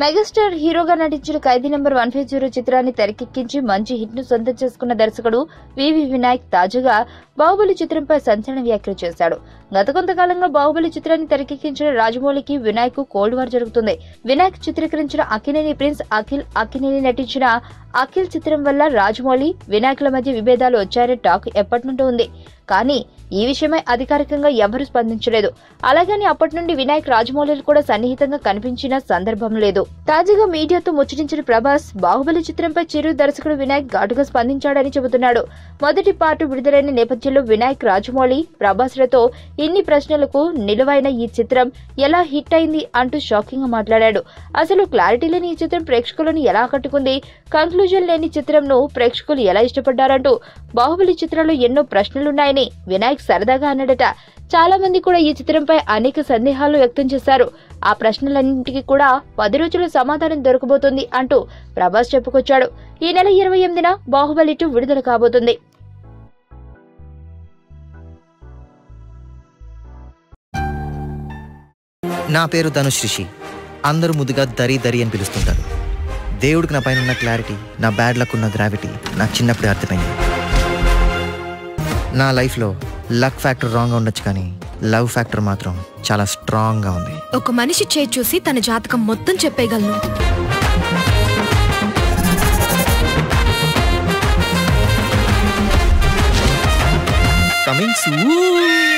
Megastar హీరోగా నటించిన ఖైదీ number 150 చిత్రాన్ని తెరకెక్కించి మంచి హిట్ ను సొంతం చేసుకున్న దర్శకుడు వివి వినాయక్ తాజాగా బాహుబలి చిత్రంపై సంచలన వ్యాఖ్యలు చేశాడు. గత కొంతకాలంగా బాహుబలి చిత్రాన్ని తెరకెక్కించిన రాజమౌళికి వినాయక్ కోల్డ్ వార్ జరుగుతుంది. వినాయక్ చిత్రీకరించిన అక్కినేని ప్రిన్స్ అక్కినేని నటించిన అఖిల్ చిత్రం వల్ల రాజమౌళి వినాయకుల మధ్య విభేదాలు వచ్చాయనే టాక్ ఎప్పటి నుండి ఉంది. కానీ ఈ విషయమై అధికారికంగా ఎవరూ స్పందించలేదు. అలాగని అప్పటి నుండి వినాయక్ రాజమౌళిలు కూడా సన్నిహితంగా కనిపించిన సందర్భం లేదు. తాజాగా మీడియాతో ముచ్చటించిన ప్రభాస్ బాహుబలి చిత్రంపై చిరు దర్శకుడు వినాయక్ ఘాటుగా స్పందించాడని చెబుతున్నాడు. మొదటి పార్ట్ విడుదలైన నేపథ్యంలో వినాయక్ రాజమౌళి ప్రభాస్లతో ఇన్ని ప్రశ్నలకు నిలువైన ఈ చిత్రం ఎలా హిట్ అయింది అంటూ షాకింగ్ గా మాట్లాడాడు. అసలు క్లారిటీ లేని ఈ చిత్రం ప్రేక్షకులను ఎలా ఆకట్టుకుంది, కంక్లూజన్ లేని చిత్రంను ప్రేక్షకులు ఎలా ఇష్టపడ్డారంటూ బాహుబలి చిత్రంలో ఎన్నో ప్రశ్నలున్నాయని వినాయక్ సరదాగా అన్నాడట. చాలా మంది కూడా ఈ చిత్రంపై అనేక సందేహాలు వ్యక్తం చేశారు. ఆ ప్రశ్నలన్నింటికి కూడా 10 రోజుల్లో సమాధానం దొరకబోతోంది అంటూ ప్రభాస్ చెప్పుకొచ్చాడు. ఈ నెల 28న బాహుబలి 2 విడుదల కాబోతుంది. నా పేరు ధనుష్ రిషి. అందరూ ముద్దుగా దరి దరి అని పిలుస్తుంటారు. దేవుడికి నా పైన ఉన్న క్లారిటీ, నా బ్యాడ్ లక్ ఉన్న గ్రావిటీ నాకు చిన్నప్పుడే అర్థమైంది. నా లైఫ్లో లక్ ఫ్యాక్టర్ రాంగ్గా ఉండొచ్చు, కానీ లవ్ ఫ్యాక్టర్ మాత్రం చాలా స్ట్రాంగ్గా ఉంది. ఒక మనిషి చేయి చూసి తన జాతకం మొత్తం చెప్పేయగలను. Coming soon.